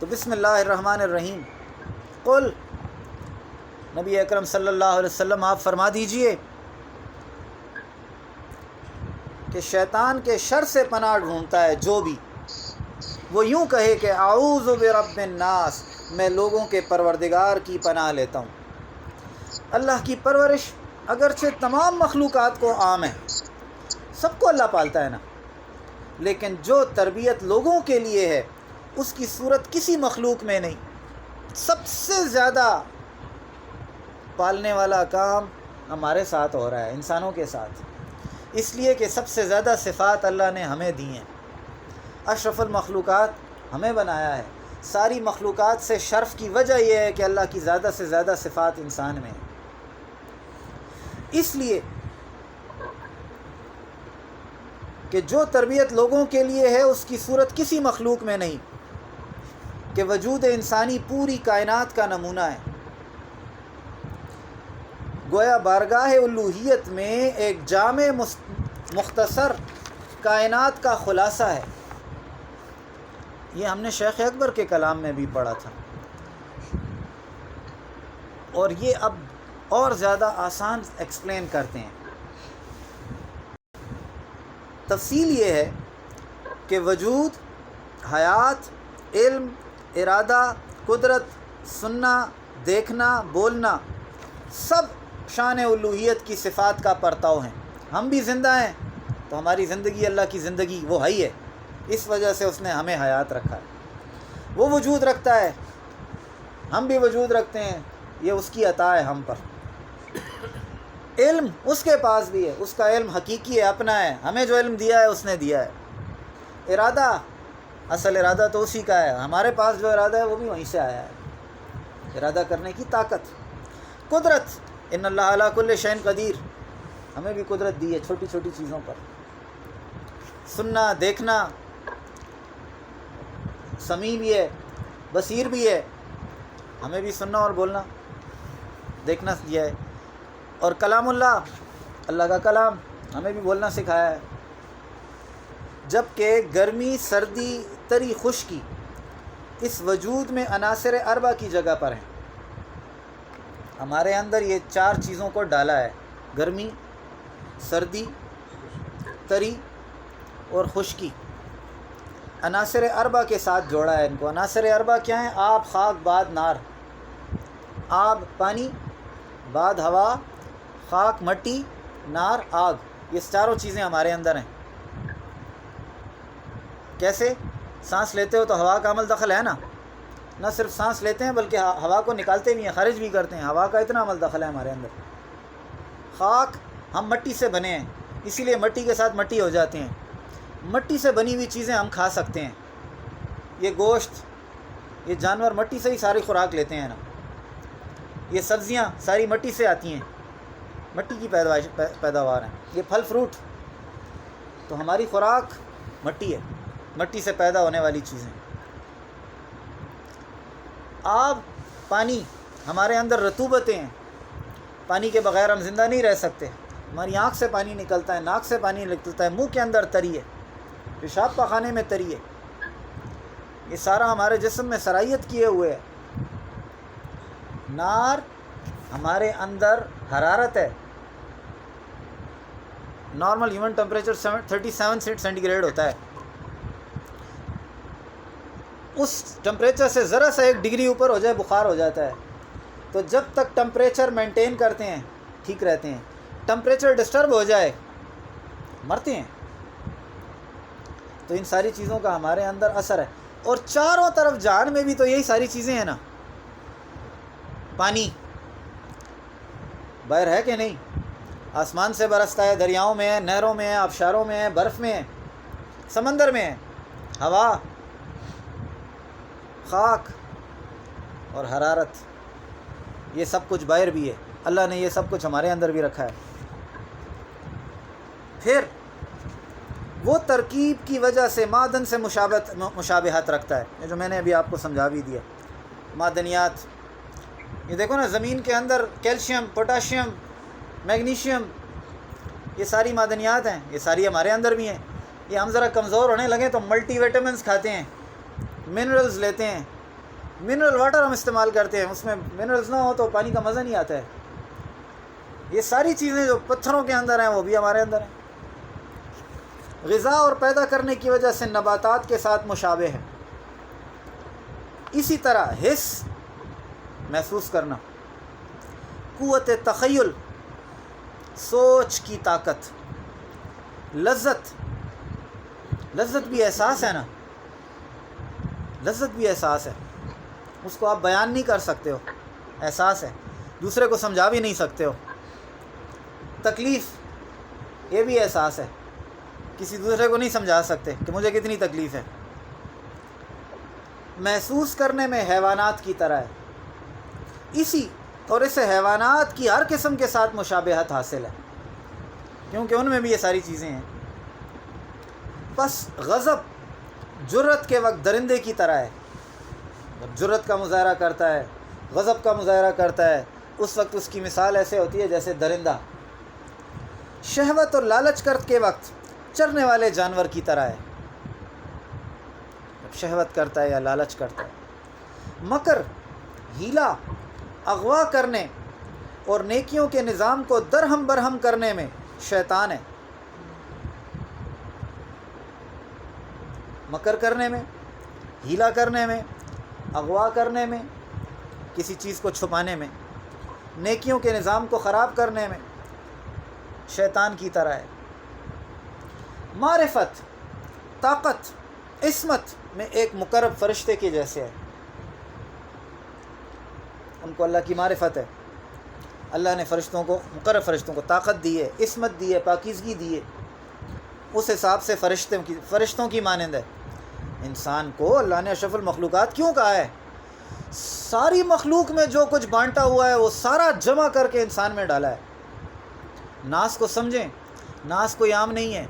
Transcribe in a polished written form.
تو بسم اللہ الرحمن الرحیم، قل، نبی اکرم صلی اللہ علیہ وسلم آپ فرما دیجئے کہ شیطان کے شر سے پناہ ڈھونڈتا ہے جو بھی وہ یوں کہے کہ اعوذ برب الناس، میں لوگوں کے پروردگار کی پناہ لیتا ہوں۔ اللہ کی پرورش اگرچہ تمام مخلوقات کو عام ہے، سب کو اللہ پالتا ہے نا، لیکن جو تربیت لوگوں کے لیے ہے اس کی صورت کسی مخلوق میں نہیں۔ سب سے زیادہ پالنے والا کام ہمارے ساتھ ہو رہا ہے، انسانوں کے ساتھ، اس لیے کہ سب سے زیادہ صفات اللہ نے ہمیں دی ہیں۔ اشرف المخلوقات ہمیں بنایا ہے۔ ساری مخلوقات سے شرف کی وجہ یہ ہے کہ اللہ کی زیادہ سے زیادہ صفات انسان میں ہیں۔ اس لیے کہ جو تربیت لوگوں کے لیے ہے اس کی صورت کسی مخلوق میں نہیں، کہ وجود انسانی پوری کائنات کا نمونہ ہے۔ گویا بارگاہ الوہیت میں ایک جامع مختصر کائنات کا خلاصہ ہے۔ یہ ہم نے شیخ اکبر کے کلام میں بھی پڑھا تھا، اور یہ اب اور زیادہ آسان ایکسپلین کرتے ہیں۔ تفصیل یہ ہے کہ وجود، حیات، علم، ارادہ، قدرت، سننا، دیکھنا، بولنا، سب شان الوہیت کی صفات کا پرتاؤ ہیں۔ ہم بھی زندہ ہیں تو ہماری زندگی اللہ کی زندگی وہ حی ہے، اس وجہ سے اس نے ہمیں حیات رکھا ہے۔ وہ وجود رکھتا ہے، ہم بھی وجود رکھتے ہیں، یہ اس کی عطا ہے ہم پر۔ علم اس کے پاس بھی ہے، اس کا علم حقیقی ہے، اپنا ہے، ہمیں جو علم دیا ہے اس نے دیا ہے۔ ارادہ، اصل ارادہ تو اسی کا ہے، ہمارے پاس جو ارادہ ہے وہ بھی وہیں سے آیا ہے، ارادہ کرنے کی طاقت۔ قدرت، ان اللہ علی کل شیء قدیر، ہمیں بھی قدرت دی ہے چھوٹی چھوٹی چیزوں پر۔ سننا، دیکھنا، سمیع بھی ہے، بصیر بھی ہے، ہمیں بھی سننا اور بولنا دیکھنا دیا ہے۔ اور کلام اللہ، اللہ کا کلام، ہمیں بھی بولنا سکھایا ہے۔ جبکہ گرمی، سردی، تری، خشکی اس وجود میں عناصر اربع کی جگہ پر ہیں۔ ہمارے اندر یہ چار چیزوں کو ڈالا ہے، گرمی، سردی، تری اور خشکی، عناصر اربع کے ساتھ جوڑا ہے ان کو۔ عناصر اربع کیا ہیں؟ آب، خاک، باد، نار۔ آب پانی، باد ہوا، خاک مٹی، نار آگ، یہ چاروں چیزیں ہمارے اندر ہیں۔ کیسے؟ سانس لیتے ہو تو ہوا کا عمل دخل ہے نا، نہ صرف سانس لیتے ہیں بلکہ ہوا کو نکالتے بھی ہیں، خارج بھی کرتے ہیں، ہوا کا اتنا عمل دخل ہے ہمارے اندر۔ خاک، ہم مٹی سے بنے ہیں، اسی لیے مٹی کے ساتھ مٹی ہو جاتے ہیں۔ مٹی سے بنی ہوئی چیزیں ہم کھا سکتے ہیں، یہ گوشت، یہ جانور مٹی سے ہی ساری خوراک لیتے ہیں نا، یہ سبزیاں ساری مٹی سے آتی ہیں، مٹی کی پیداوار ہیں، یہ پھل فروٹ، تو ہماری خوراک مٹی ہے، مٹی سے پیدا ہونے والی چیزیں۔ آب، پانی، ہمارے اندر رطوبتیں ہیں، پانی کے بغیر ہم زندہ نہیں رہ سکتے۔ ہماری آنکھ سے پانی نکلتا ہے، ناک سے پانی نکلتا ہے، منہ کے اندر تری ہے، پیشاب پاخانے میں تری ہے، یہ سارا ہمارے جسم میں سرائیت کیے ہوئے ہے۔ نار، ہمارے اندر حرارت ہے، normal human temperature 37 centigrade ہوتا ہے، اس ٹمپریچر سے ذرا سا 1 ڈگری اوپر ہو جائے بخار ہو جاتا ہے۔ تو جب تک ٹمپریچر مینٹین کرتے ہیں ٹھیک رہتے ہیں، ٹمپریچر ڈسٹرب ہو جائے مرتے ہیں۔ تو ان ساری چیزوں کا ہمارے اندر اثر ہے، اور چاروں طرف جہان میں بھی تو یہی ساری چیزیں ہیں نا۔ پانی باہر ہے کہ نہیں؟ آسمان سے برستا ہے، دریاؤں میں ہے، نہروں میں ہے، آبشاروں میں ہے، برف میں ہے، سمندر میں ہے۔ ہوا، خاک اور حرارت، یہ سب کچھ باہر بھی ہے، اللہ نے یہ سب کچھ ہمارے اندر بھی رکھا ہے۔ پھر وہ ترکیب کی وجہ سے معدن سے مشابہت رکھتا ہے، یہ جو میں نے ابھی آپ کو سمجھا بھی دیا۔ معدنیات، یہ دیکھو نا، زمین کے اندر کیلشیم، پوٹاشیم، میگنیشیم، یہ ساری معدنیات ہیں، یہ ساری ہمارے اندر بھی ہیں۔ یہ ہم ذرا کمزور ہونے لگیں تو ملٹی ویٹامنس کھاتے ہیں، منرلز لیتے ہیں، منرل واٹر ہم استعمال کرتے ہیں، اس میں منرلز نہ ہو تو پانی کا مزہ نہیں آتا ہے۔ یہ ساری چیزیں جو پتھروں کے اندر ہیں وہ بھی ہمارے اندر ہیں۔ غذا اور پیدا کرنے کی وجہ سے نباتات کے ساتھ مشابہ ہے۔ اسی طرح حس، محسوس کرنا، قوت تخیل، سوچ کی طاقت، لذت بھی احساس ہے نا، لذت بھی احساس ہے، اس کو آپ بیان نہیں کر سکتے ہو، احساس ہے، دوسرے کو سمجھا بھی نہیں سکتے ہو۔ تکلیف، یہ بھی احساس ہے، کسی دوسرے کو نہیں سمجھا سکتے کہ مجھے کتنی تکلیف ہے۔ محسوس کرنے میں حیوانات کی طرح ہے، اسی اور اسے حیوانات کی ہر قسم کے ساتھ مشابہت حاصل ہے، کیونکہ ان میں بھی یہ ساری چیزیں ہیں۔ بس غضب جرت کے وقت درندے کی طرح ہے، جب جرت کا مظاہرہ کرتا ہے، غضب کا مظاہرہ کرتا ہے، اس وقت اس کی مثال ایسے ہوتی ہے جیسے درندہ۔ شہوت اور لالچ کرت کے وقت چرنے والے جانور کی طرح ہے، جب شہوت کرتا ہے یا لالچ کرتا ہے۔ مکر، ہیلا، اغوا کرنے اور نیکیوں کے نظام کو درہم برہم کرنے میں شیطان ہے۔ مکر کرنے میں، ہیلا کرنے میں، اغوا کرنے میں، کسی چیز کو چھپانے میں، نیکیوں کے نظام کو خراب کرنے میں شیطان کی طرح ہے۔ معرفت، طاقت، عصمت میں ایک مقرب فرشتے کے جیسے ہے، ان کو اللہ کی معرفت ہے، اللہ نے فرشتوں کو، مقرب فرشتوں کو طاقت دی ہے، عصمت دی ہے، پاکیزگی دی ہے، اس حساب سے فرشتوں کی مانند ہے۔ انسان کو اللہ نے اشرف المخلوقات کیوں کہا ہے؟ ساری مخلوق میں جو کچھ بانٹا ہوا ہے وہ سارا جمع کر کے انسان میں ڈالا ہے۔ ناس کو سمجھیں، ناس کوئی عام نہیں ہے،